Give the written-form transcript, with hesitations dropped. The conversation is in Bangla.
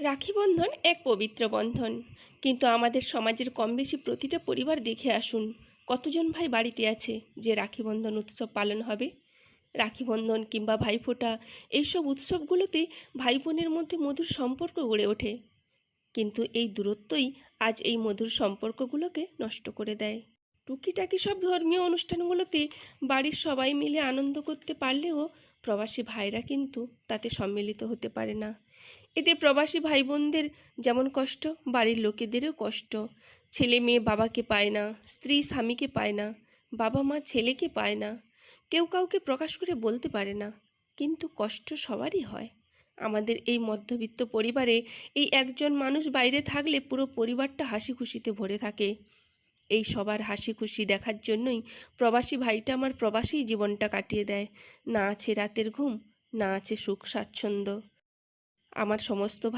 রাখি বন্ধন এক পবিত্র বন্ধন, কিন্তু আমাদের সমাজের কম বেশি প্রতিটা পরিবার দেখে আসুন কতজন ভাই বাড়িতে আছে যে রাখি বন্ধন উৎসব পালন হবে। রাখি বন্ধন কিংবা ভাইফোঁটা এইসব উৎসবগুলোতে ভাই বোনের মধ্যে মধুর সম্পর্ক গড়ে ওঠে, কিন্তু এই দূরত্বই আজ এই মধুর সম্পর্কগুলোকে নষ্ট করে দেয়। টুকিটাকি সব ধর্মীয় অনুষ্ঠানগুলোতে বাড়ির সবাই মিলে আনন্দ করতে পারলেও প্রবাসী ভাইরা কিন্তু তাতে সম্মিলিত হতে পারে না। এতে প্রবাসী ভাই বোনদের যেমন কষ্ট, বাড়ির লোকেদেরও কষ্ট। ছেলে মেয়ে বাবাকে পায় না, স্ত্রী স্বামীকে পায় না, বাবা মা ছেলেকে পায় না, কেউ কাউকে প্রকাশ করে বলতে পারে না, কিন্তু কষ্ট সবারই হয়। আমাদের এই মধ্যবিত্ত পরিবারে এই একজন মানুষ বাইরে থাকলে পুরো পরিবারটা হাসি খুশিতে ভরে থাকে। এই সবার হাসি খুশি দেখার জন্যই প্রবাসী ভাইটা আমার প্রবাসী জীবনটা কাটিয়ে দেয়। না আছে রাতের ঘুম, না আছে সুখ স্বাচ্ছন্দ্য। আমার সমস্ত ভাই